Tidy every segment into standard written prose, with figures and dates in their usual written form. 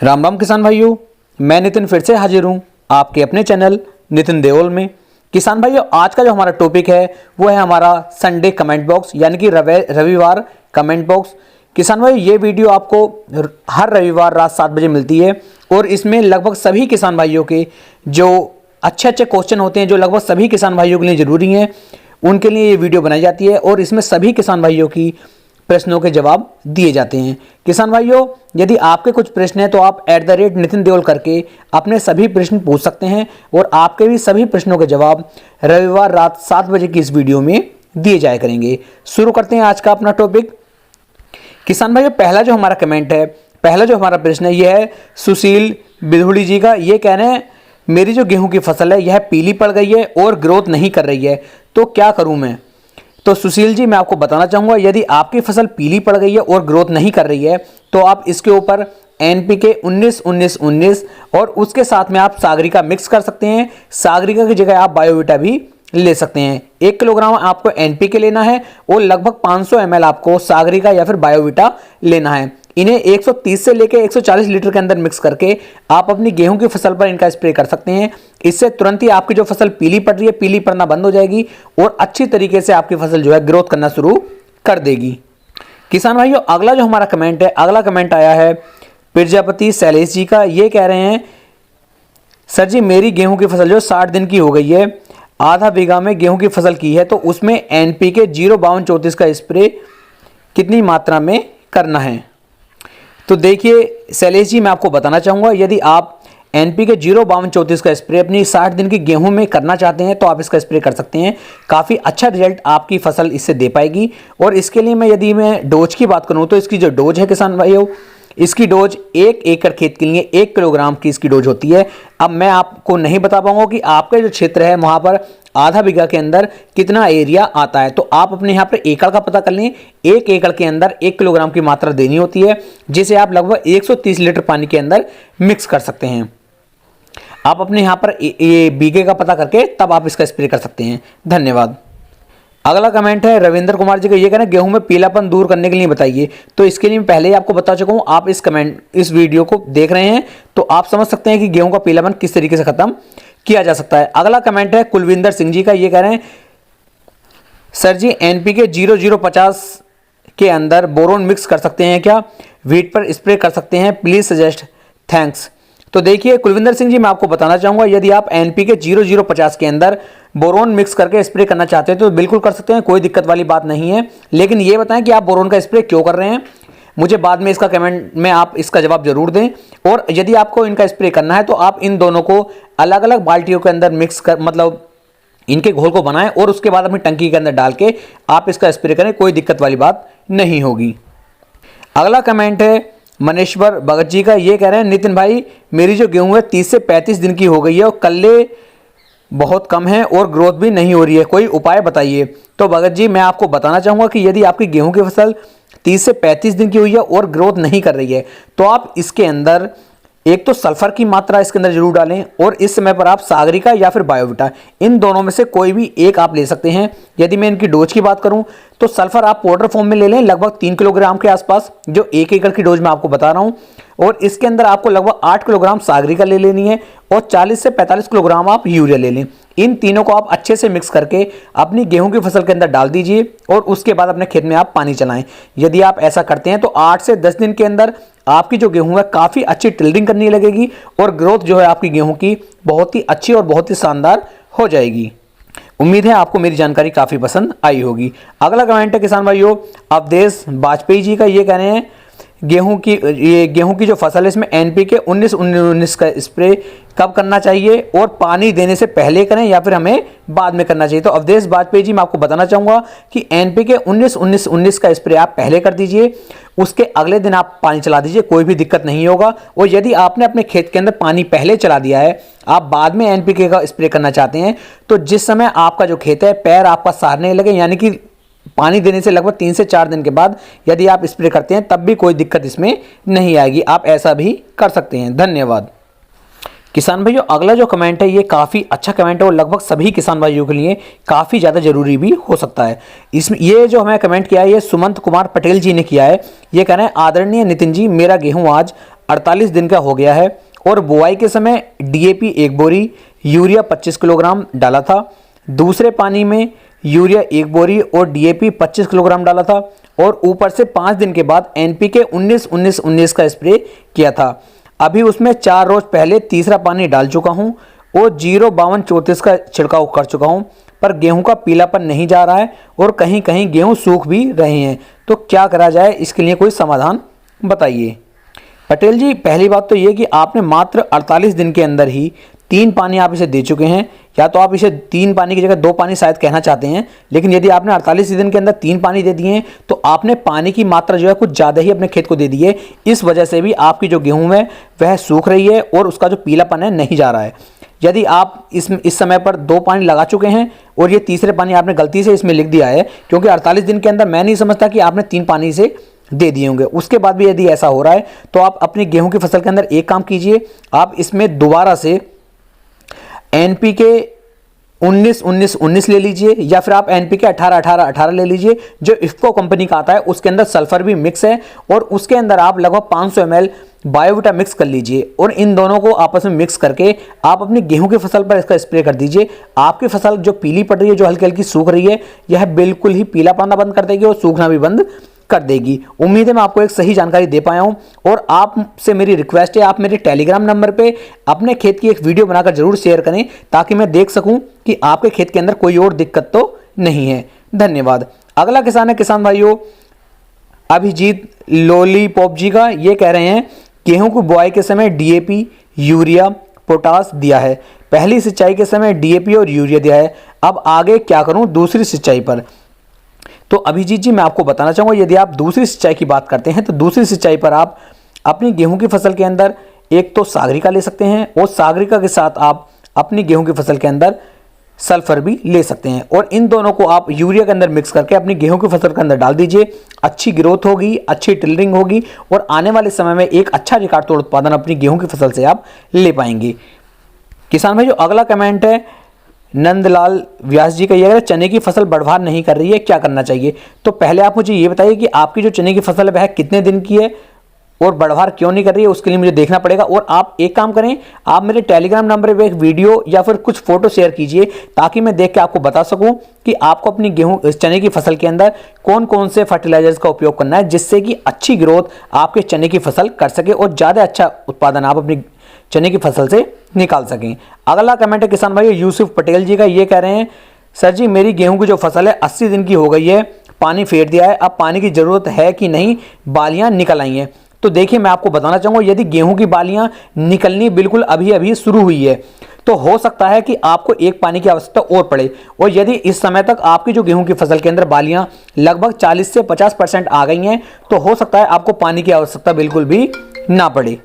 राम राम किसान भाइयों, मैं नितिन फिर से हाजिर हूँ आपके अपने चैनल नितिन देओल में। किसान भाइयों, आज का जो हमारा टॉपिक है वो है हमारा संडे कमेंट बॉक्स, यानी कि रविवार कमेंट बॉक्स। किसान भाइयों, ये वीडियो आपको हर रविवार रात 7 बजे मिलती है और इसमें लगभग सभी किसान भाइयों के जो अच्छे क्वेश्चन होते हैं, जो लगभग सभी किसान भाइयों के लिए ज़रूरी हैं, उनके लिए ये वीडियो बनाई जाती है और इसमें सभी किसान भाइयों की प्रश्नों के जवाब दिए जाते हैं। किसान भाइयों, यदि आपके कुछ प्रश्न हैं तो आप @नितिन देओल करके अपने सभी प्रश्न पूछ सकते हैं और आपके भी सभी प्रश्नों के जवाब रविवार रात 7 बजे की इस वीडियो में दिए जाया करेंगे। शुरू करते हैं आज का अपना टॉपिक। किसान भाइयों, पहला जो हमारा कमेंट है, पहला जो हमारा प्रश्न है, यह है सुशील बिधुड़ी जी का। ये कह रहे हैं मेरी जो गेहूं की फसल है यह पीली पड़ गई है और ग्रोथ नहीं कर रही है, तो क्या करूं मैं। तो सुशील जी, मैं आपको बताना चाहूँगा, यदि आपकी फसल पीली पड़ गई है और ग्रोथ नहीं कर रही है तो आप इसके ऊपर NPK 19-19-19 और उसके साथ में आप सागरिका मिक्स कर सकते हैं। सागरिका की जगह आप बायोविटा भी ले सकते हैं। 1 किलोग्राम आपको NPK लेना है और लगभग 500 ml आपको सागरिका या फिर बायोविटा लेना है। इन्हें 130 से लेकर 140 लीटर के अंदर मिक्स करके आप अपनी गेहूं की फसल पर इनका स्प्रे कर सकते हैं। इससे तुरंत ही आपकी जो फसल पीली पड़ रही है, पीली पड़ना बंद हो जाएगी और अच्छी तरीके से आपकी फसल जो है ग्रोथ करना शुरू कर देगी। किसान भाइयों, अगला जो हमारा कमेंट है, अगला कमेंट आया है प्रजापति शैलेश जी का। ये कह रहे हैं सर जी, मेरी गेहूं की फसल जो 60 दिन की हो गई है, आधा बीघा में गेहूं की फसल की है, तो उसमें NPK 05234 का स्प्रे कितनी मात्रा में करना है। तो देखिए शैलेश जी, मैं आपको बताना चाहूँगा, यदि आप NPK 05234 का स्प्रे अपनी 60 दिन की गेहूं में करना चाहते हैं तो आप इसका स्प्रे कर सकते हैं। काफ़ी अच्छा रिजल्ट आपकी फसल इससे दे पाएगी। और इसके लिए यदि मैं डोज की बात करूं तो इसकी जो डोज है किसान भाइयों, इसकी डोज 1 एकड़ खेत के लिए 1 किलोग्राम की इसकी डोज होती है। अब मैं आपको नहीं बता पाऊंगा कि आपका जो क्षेत्र है वहाँ पर आधा बीघा के अंदर कितना एरिया आता है, तो आप अपने यहाँ पर एकड़ का पता कर लें। 1 एकड़ के अंदर 1 किलोग्राम की मात्रा देनी होती है, जिसे आप लगभग 130 लीटर पानी के अंदर मिक्स कर सकते हैं। आप अपने यहाँ पर ये बीघे का पता करके तब आप इसका स्प्रे कर सकते हैं। धन्यवाद। अगला कमेंट है रविंद्र कुमार जी का। ये कहना गेहूं में पीलापन दूर करने के लिए बताइए। तो इसके लिए मैं पहले ही आपको बता चुका हूं, आप इस वीडियो को देख रहे हैं तो आप समझ सकते हैं कि गेहूं का पीलापन किस तरीके से खत्म किया जा सकता है। अगला कमेंट है कुलविंदर सिंह जी का। ये कह रहे हैं सर जी, NPK 0050 के अंदर बोरोन मिक्स कर सकते हैं क्या, वीट पर स्प्रे कर सकते हैं, प्लीज सजेस्ट, थैंक्स। तो देखिए कुलविंदर सिंह जी, मैं आपको बताना चाहूंगा, यदि आप NPK 0050 के अंदर बोरोन मिक्स करके स्प्रे करना चाहते हैं तो बिल्कुल कर सकते हैं, कोई दिक्कत वाली बात नहीं है। लेकिन ये बताएं कि आप बोरोन का स्प्रे क्यों कर रहे हैं, मुझे बाद में इसका कमेंट में आप इसका जवाब जरूर दें। और यदि आपको इनका स्प्रे करना है तो आप इन दोनों को अलग अलग बाल्टियों के अंदर मिक्स कर, मतलब इनके घोल को बनाएं और उसके बाद अपनी टंकी के अंदर डाल के आप इसका स्प्रे करें, कोई दिक्कत वाली बात नहीं होगी। अगला कमेंट है मनेश्वर भगत जी का। ये कह रहे हैं नितिन भाई, मेरी जो गेहूं है 30 से 35 दिन की हो गई है और कल्ले बहुत कम है और ग्रोथ भी नहीं हो रही है, कोई उपाय बताइए। तो भगत जी, मैं आपको बताना चाहूँगा कि यदि आपकी गेहूं की फसल 30 से 35 दिन की हुई है और ग्रोथ नहीं कर रही है तो आप इसके अंदर एक तो सल्फर की मात्रा इसके अंदर जरूर डालें और इस समय पर आप सागरिका या फिर बायोविटा, इन दोनों में से कोई भी एक आप ले सकते हैं। यदि मैं इनकी डोज की बात करूं तो सल्फर आप पाउडर फॉर्म में ले लें, लगभग 3 किलोग्राम के आसपास, जो 1 एकड़ की डोज मैं आपको बता रहा हूं। और इसके अंदर आपको लगभग 8 किलोग्राम सागरिका ले लेनी है और 40 से 45 किलोग्राम आप यूरिया ले लें। इन तीनों को आप अच्छे से मिक्स करके अपनी गेहूं की फसल के अंदर डाल दीजिए और उसके बाद अपने खेत में आप पानी चलाएं। यदि आप ऐसा करते हैं तो 8 से 10 दिन के अंदर आपकी जो गेहूं है काफ़ी अच्छी टिल्डिंग करने लगेगी और ग्रोथ जो है आपकी गेहूं की बहुत ही अच्छी और बहुत ही शानदार हो जाएगी। उम्मीद है आपको मेरी जानकारी काफ़ी पसंद आई होगी। अगला कमेंट है किसान भाइयों अवधेश वाजपेयी जी का। ये कह रहे हैं गेहूं की जो फसल है इसमें NPK 19-19 का स्प्रे कब करना चाहिए और पानी देने से पहले करें या फिर हमें बाद में करना चाहिए। तो अवधेश वाजपेयी जी, मैं आपको बताना चाहूँगा कि NPK 19-19-19 का स्प्रे आप पहले कर दीजिए, उसके अगले दिन आप पानी चला दीजिए, कोई भी दिक्कत नहीं होगा। और यदि आपने अपने खेत के अंदर पानी पहले चला दिया है, आप बाद में NPK का स्प्रे करना चाहते हैं, तो जिस समय आपका जो खेत है पैर आपका सहारने लगे, यानी कि पानी देने से लगभग 3 से 4 दिन के बाद यदि आप स्प्रे करते हैं तब भी कोई दिक्कत इसमें नहीं आएगी, आप ऐसा भी कर सकते हैं। धन्यवाद। किसान भाइयों, अगला जो कमेंट है ये काफ़ी अच्छा कमेंट है और लगभग सभी किसान भाइयों के लिए काफ़ी ज़्यादा जरूरी भी हो सकता है। इसमें ये जो हमें कमेंट किया है ये सुमंत कुमार पटेल जी ने किया है। ये कह रहे हैं आदरणीय नितिन जी, मेरा गेहूं आज 48 दिन का हो गया है और बुआई के समय डीएपी 1 बोरी, यूरिया 25 किलोग्राम डाला था। दूसरे पानी में यूरिया 1 बोरी और डीएपी 25 किलोग्राम डाला था और ऊपर से 5 दिन के बाद एनपीके 19-19-19 का स्प्रे किया था। अभी उसमें 4 रोज पहले तीसरा पानी डाल चुका हूँ और 0-52-34 का छिड़काव कर चुका हूँ, पर गेहूं का पीलापन नहीं जा रहा है और कहीं कहीं गेहूं सूख भी रहे हैं। तो क्या करा जाए, इसके लिए कोई समाधान बताइए। पटेल जी, पहली बात तो ये कि आपने मात्र 48 दिन के अंदर ही 3 पानी आप इसे दे चुके हैं। या तो आप इसे 3 पानी की जगह 2 पानी शायद कहना चाहते हैं, लेकिन यदि आपने 48 दिन के अंदर 3 पानी दे दिए हैं तो आपने पानी की मात्रा जो है कुछ ज़्यादा ही अपने खेत को दे दी है। इस वजह से भी आपकी जो गेहूं है वह सूख रही है और उसका जो पीलापन है नहीं जा रहा है। यदि आप इस समय पर 2 पानी लगा चुके हैं और ये तीसरे पानी आपने गलती से इसमें लिख दिया है, क्योंकि 48 दिन के अंदर मैं नहीं समझता कि आपने 3 पानी से दे दिए होंगे। उसके बाद भी यदि ऐसा हो रहा है तो आप अपनी गेहूं की फसल के अंदर एक काम कीजिए, आप इसमें दोबारा से एनपीके 19-19-19 ले लीजिए या फिर आप एनपीके 18-18-18 ले लीजिए, जो इफ्को कंपनी का आता है। उसके अंदर सल्फर भी मिक्स है और उसके अंदर आप लगभग 500 ml बायोविटा मिक्स कर लीजिए और इन दोनों को आपस में मिक्स करके आप अपनी गेहूं की फसल पर इसका स्प्रे कर दीजिए। आपकी फसल जो पीली पड़ रही है, जो हल्की हल्की सूख रही है, यह बिल्कुल ही पीला पड़ना बंद कर देगी और सूखना भी बंद कर देगी। उम्मीद है मैं आपको एक सही जानकारी दे पाया हूं और आपसे मेरी रिक्वेस्ट है, आप मेरे टेलीग्राम नंबर पे अपने खेत की एक वीडियो बनाकर जरूर शेयर करें ताकि मैं देख सकूं कि आपके खेत के अंदर कोई और दिक्कत तो नहीं है। धन्यवाद। अगला किसान है किसान भाइयों अभिजीत लॉलीपॉप जी का। ये कह रहे हैं गेहूं को बुआई के समय डीएपी, यूरिया, पोटास दिया है। पहली सिंचाई के समय डीएपी और यूरिया दिया है। अब आगे क्या करूं दूसरी सिंचाई पर? तो अभिजीत जी, मैं आपको बताना चाहूँगा, यदि आप दूसरी सिंचाई की बात करते हैं तो दूसरी सिंचाई पर आप अपनी गेहूं की फसल के अंदर एक तो सागरिका ले सकते हैं और सागरिका के साथ आप अपनी गेहूं की फसल के अंदर सल्फर भी ले सकते हैं और इन दोनों को आप यूरिया के अंदर मिक्स करके अपनी गेहूं की फसल के अंदर डाल दीजिए। अच्छी ग्रोथ होगी, अच्छी टिलरिंग होगी और आने वाले समय में एक अच्छा रिकॉर्ड तोड़ उत्पादन अपनी गेहूं की फसल से आप ले पाएंगे। किसान भाई, जो अगला कमेंट है नंदलाल व्यास जी का, ये चने की फसल बढ़वार नहीं कर रही है, क्या करना चाहिए? तो पहले आप मुझे ये बताइए कि आपकी जो चने की फसल है वह कितने दिन की है और बढ़वार क्यों नहीं कर रही है, उसके लिए मुझे देखना पड़ेगा। और आप एक काम करें, आप मेरे टेलीग्राम नंबर पे एक वीडियो या फिर कुछ फोटो शेयर कीजिए ताकि मैं देख के आपको बता सकूं कि आपको अपनी गेहूं चने की फसल के अंदर कौन कौन से फर्टिलाइजर्स का उपयोग करना है, जिससे कि अच्छी ग्रोथ आपके चने की फसल कर सके और ज़्यादा अच्छा उत्पादन आप अपनी चने की फसल से निकाल सकें। अगला कमेंट है किसान भाई यूसुफ पटेल जी का। ये कह रहे हैं सर जी, मेरी गेहूं की जो फसल है 80 दिन की हो गई है, पानी फेर दिया है, अब पानी की ज़रूरत है कि नहीं, बालियां निकल आई हैं। तो देखिए, मैं आपको बताना चाहूँगा, यदि गेहूं की बालियां निकलनी बिल्कुल अभी अभी शुरू हुई है तो हो सकता है कि आपको एक पानी की आवश्यकता और पड़े। और यदि इस समय तक आपकी जो गेहूं की फसल के अंदर बालियां लगभग 40 से 50% आ गई हैं तो हो सकता है आपको पानी की आवश्यकता बिल्कुल भी ना पड़े।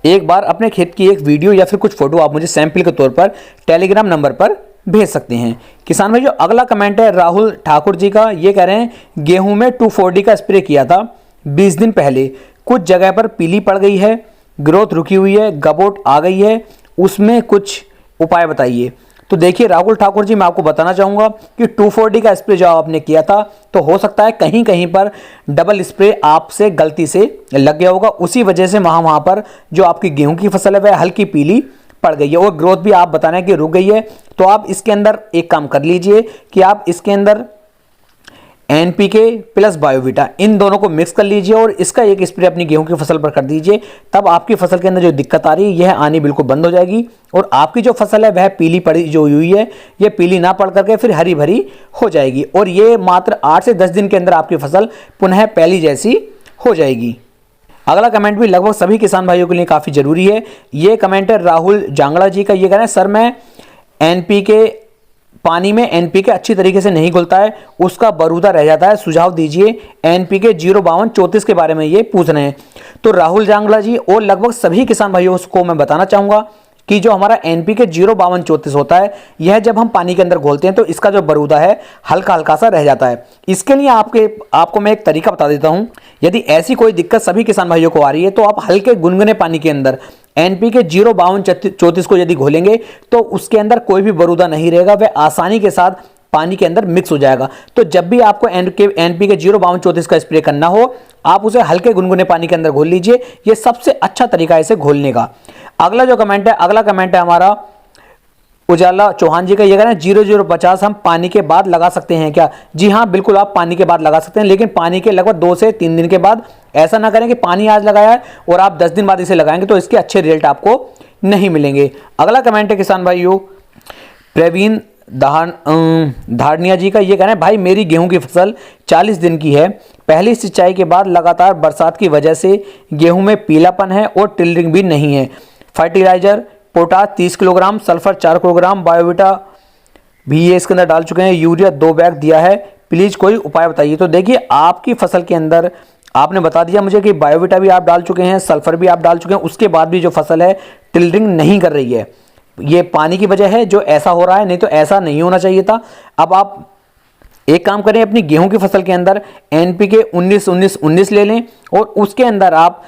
एक बार अपने खेत की एक वीडियो या फिर कुछ फोटो आप मुझे सैंपल के तौर पर टेलीग्राम नंबर पर भेज सकते हैं। किसान भाई, जो अगला कमेंट है राहुल ठाकुर जी का। ये कह रहे हैं गेहूं में 2,4-D का स्प्रे किया था 20 दिन पहले, कुछ जगह पर पीली पड़ गई है, ग्रोथ रुकी हुई है, गबोट आ गई है, उसमें कुछ उपाय बताइए। तो देखिए राहुल ठाकुर जी, मैं आपको बताना चाहूँगा कि 2,4-D का स्प्रे जो आपने किया था तो हो सकता है कहीं कहीं पर डबल स्प्रे आपसे गलती से लग गया होगा, उसी वजह से वहाँ पर जो आपकी गेहूं की फसल है वह हल्की पीली पड़ गई है और ग्रोथ भी आप बता रहे हैं कि रुक गई है। तो आप इसके अंदर एक काम कर लीजिए कि आप इसके अंदर एनपीके प्लस बायोविटा इन दोनों को मिक्स कर लीजिए और इसका एक स्प्रे अपनी गेहूं की फसल पर कर दीजिए। तब आपकी फसल के अंदर जो दिक्कत आ रही है यह आनी बिल्कुल बंद हो जाएगी और आपकी जो फसल है वह पीली पड़ी जो हुई है यह पीली ना पड़ करके फिर हरी भरी हो जाएगी और ये मात्र 8 से 10 दिन के अंदर आपकी फसल पुनः पहली जैसी हो जाएगी। अगला कमेंट भी लगभग सभी किसान भाइयों के लिए काफ़ी जरूरी है। ये कमेंट है राहुल जांगड़ा जी का। ये कह रहे हैं सर, मैं एनपीके पानी में एनपीके अच्छी तरीके से नहीं घुलता है, उसका बरूदा रह जाता है, सुझाव दीजिए। एनपीके 052-34 के बारे में ये पूछ रहे हैं। तो राहुल जांगला जी और लगभग सभी किसान भाइयों को मैं बताना चाहूँगा कि जो हमारा एनपीके 052-34 होता है यह जब हम पानी के अंदर घोलते हैं तो इसका जो बरूदा है हल्का हल्का सा रह जाता है। इसके लिए आपको मैं एक तरीका बता देता हूँ। यदि ऐसी कोई दिक्कत सभी किसान भाइयों को आ रही है तो आप हल्के गुनगुने पानी के अंदर एनपीके 052-34 को यदि घोलेंगे तो उसके अंदर कोई भी बरूदा नहीं रहेगा, वह आसानी के साथ पानी के अंदर मिक्स हो जाएगा। तो जब भी आपको NPK 05234 का स्प्रे करना हो, आप उसे हल्के गुनगुने पानी के अंदर घोल लीजिए। ये सबसे अच्छा तरीका है इसे घोलने का। अगला कमेंट है हमारा उजाला चौहान जी का। ये कह रहे हैं 0050 हम पानी के बाद लगा सकते हैं क्या? जी हाँ, बिल्कुल आप पानी के बाद लगा सकते हैं, लेकिन पानी के लगभग 2 से 3 दिन के बाद। ऐसा ना करें कि पानी आज लगाया है और आप 10 दिन बाद इसे लगाएंगे तो इसके अच्छे रिजल्ट आपको नहीं मिलेंगे। अगला कमेंट है किसान भाइयों प्रवीण धारनिया जी का। ये कह रहे हैं भाई मेरी गेहूं की फसल 40 दिन की है, पहली सिंचाई के बाद लगातार बरसात की वजह से गेहूं में पीलापन है और टिलरिंग भी नहीं है। Fertiliser potash 30 kilogram, sulphur 4 kilogram, Biovita भी ये इसके अंदर डाल चुके हैं, यूरिया 2 बैग दिया है, प्लीज कोई उपाय बताइए। तो देखिए आपकी फसल के अंदर आपने बता दिया मुझे कि बायोविटा भी आप डाल चुके हैं, सल्फर भी आप डाल चुके हैं, उसके बाद भी जो फसल है टिलरिंग नहीं कर रही है। ये पानी की वजह है जो ऐसा हो रहा है, नहीं तो ऐसा नहीं होना चाहिए था। अब आप एक काम करें, अपनी गेहूं की फसल के अंदर NPK 19-19-19 ले लें और उसके अंदर आप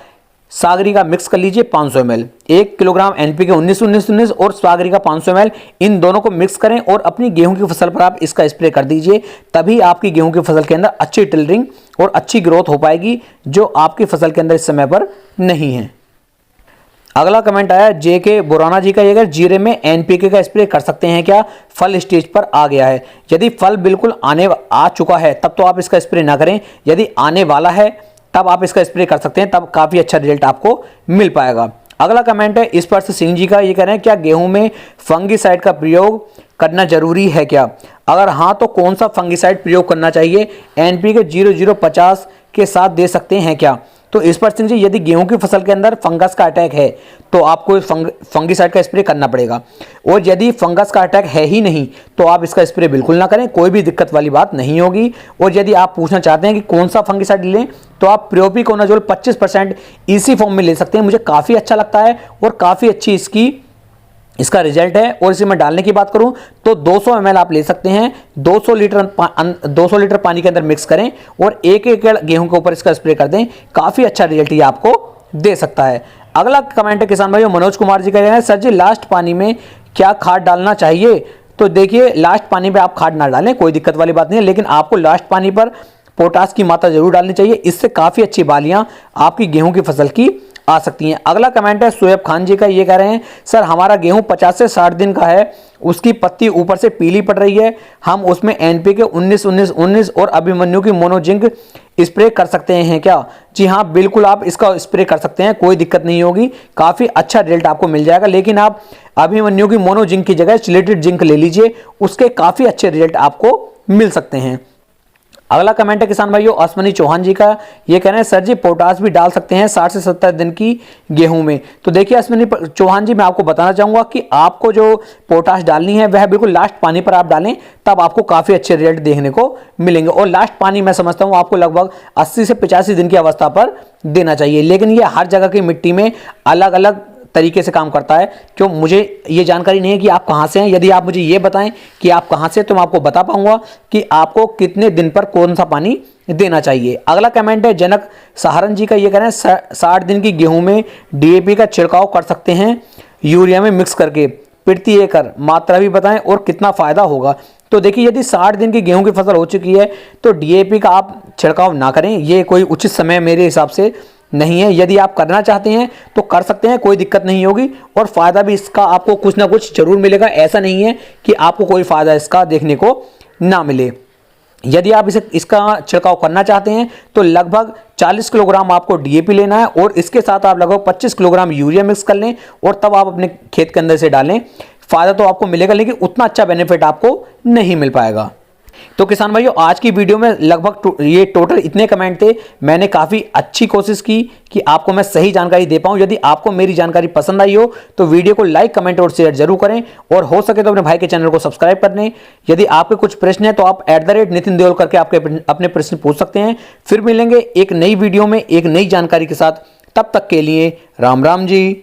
सागरी का मिक्स कर लीजिए 500 ml। 1 किलोग्राम NPK 19-19-19 और सागरी का 500 ml, इन दोनों को मिक्स करें और अपनी गेहूं की फसल पर आप इसका स्प्रे कर दीजिए। तभी आपकी गेहूं की फसल के अंदर अच्छी टिलरिंग और अच्छी ग्रोथ हो पाएगी, जो आपकी फसल के अंदर इस समय पर नहीं है। अगला कमेंट आया JK बुराना जी का। ये अगर जीरे में NPK का स्प्रे कर सकते हैं क्या? फल स्टेज पर आ गया है। यदि फल बिल्कुल आ चुका है तब तो आप इसका स्प्रे ना करें, यदि आने वाला है तब आप इसका स्प्रे कर सकते हैं, तब काफ़ी अच्छा रिजल्ट आपको मिल पाएगा। अगला कमेंट है स्पर्श सिंह जी का। ये कह रहे हैं क्या गेहूं में फंगीसाइड का प्रयोग करना जरूरी है क्या? अगर हाँ तो कौन सा फंगीसाइड प्रयोग करना चाहिए? NPK 0050 के साथ दे सकते हैं क्या? तो इस पर सिंह जी यदि गेहूं की फसल के अंदर फंगस का अटैक है तो आपको फंगीसाइड का स्प्रे करना पड़ेगा, और यदि फंगस का अटैक है ही नहीं तो आप इसका स्प्रे बिल्कुल ना करें, कोई भी दिक्कत वाली बात नहीं होगी। और यदि आप पूछना चाहते हैं कि कौन सा फंगीसाइड लें तो आप प्रोपिकोनाजोल 25% EC फॉर्म में ले सकते हैं। मुझे काफ़ी अच्छा लगता है और काफ़ी अच्छी इसका रिजल्ट है। और इसे मैं डालने की बात करूं तो 200 ml आप ले सकते हैं, 200 लीटर पानी के अंदर मिक्स करें और एक गेहूं के ऊपर इसका स्प्रे कर दें। काफ़ी अच्छा रिजल्ट ये आपको दे सकता है। अगला कमेंट है किसान भाइयों मनोज कुमार जी कह रहे हैं सर जी लास्ट पानी में क्या खाद डालना चाहिए? तो देखिए लास्ट पानी पे आप खाद ना डालें, कोई दिक्कत वाली बात नहीं है, लेकिन आपको लास्ट पानी पर पोटास की मात्रा जरूर डालनी चाहिए। इससे काफ़ी अच्छी बालियाँ आपकी गेहूँ की फसल की आ सकती हैं। अगला कमेंट है शोएब खान जी का। ये कह रहे हैं सर हमारा गेहूं 50 से 60 दिन का है, उसकी पत्ती ऊपर से पीली पड़ रही है, हम उसमें NPK 19-19-19 और अभिमन्यु की मोनोजिंक स्प्रे कर सकते हैं क्या? जी हाँ, बिल्कुल आप इसका स्प्रे कर सकते हैं, कोई दिक्कत नहीं होगी, काफ़ी अच्छा रिजल्ट आपको मिल जाएगा। लेकिन आप अभिमन्यु की मोनोजिंक की जगह चिलेटेड जिंक ले लीजिए, उसके काफ़ी अच्छे रिजल्ट आपको मिल सकते हैं। अगला कमेंट है किसान भाइयों अश्वनी चौहान जी का। ये कह रहे हैं सर जी पोटास भी डाल सकते हैं 60 से 70 दिन की गेहूं में? तो देखिए अश्वनी चौहान जी मैं आपको बताना चाहूंगा कि आपको जो पोटास डालनी है वह बिल्कुल लास्ट पानी पर आप डालें, तब आपको काफ़ी अच्छे रिजल्ट देखने को मिलेंगे। और लास्ट पानी मैं समझता हूँ आपको लगभग 80 से 85 दिन की अवस्था पर देना चाहिए। लेकिन ये हर जगह की मिट्टी में अलग अलग तरीके से काम करता है, क्यों मुझे ये जानकारी नहीं है कि आप कहाँ से हैं। यदि आप मुझे ये बताएं कि आप कहाँ से, तो मैं आपको बता पाऊंगा कि आपको कितने दिन पर कौन सा पानी देना चाहिए। अगला कमेंट है जनक सहारन जी का। ये कह रहे हैं 60 दिन की गेहूं में DAP का छिड़काव कर सकते हैं यूरिया में मिक्स करके, प्रति एकड़ मात्रा भी बताएं और कितना फायदा होगा? तो देखिए यदि 60 दिन की गेहूं की फसल हो चुकी है तो DAP का आप छिड़काव ना करें, ये कोई उचित समय मेरे हिसाब से नहीं है। यदि आप करना चाहते हैं तो कर सकते हैं, कोई दिक्कत नहीं होगी, और फायदा भी इसका आपको कुछ ना कुछ जरूर मिलेगा। ऐसा नहीं है कि आपको कोई फायदा इसका देखने को ना मिले। यदि आप इसका छिड़काव करना चाहते हैं तो लगभग 40 किलोग्राम आपको DAP लेना है और इसके साथ आप लगभग 25 किलोग्राम यूरिया मिक्स कर लें और तब आप अपने खेत के अंदर से डालें। फायदा तो आपको मिलेगा, लेकिन उतना अच्छा बेनिफिट आपको नहीं मिल पाएगा। तो किसान भाइयों आज की वीडियो में लगभग ये टोटल इतने कमेंट थे। मैंने काफ़ी अच्छी कोशिश की कि आपको मैं सही जानकारी दे पाऊँ। यदि आपको मेरी जानकारी पसंद आई हो तो वीडियो को लाइक, कमेंट और शेयर जरूर करें, और हो सके तो अपने भाई के चैनल को सब्सक्राइब कर लें। यदि आपके कुछ प्रश्न है तो आप @नितिन देओल करके अपने प्रश्न पूछ सकते हैं। फिर मिलेंगे एक नई वीडियो में एक नई जानकारी के साथ, तब तक के लिए राम राम जी।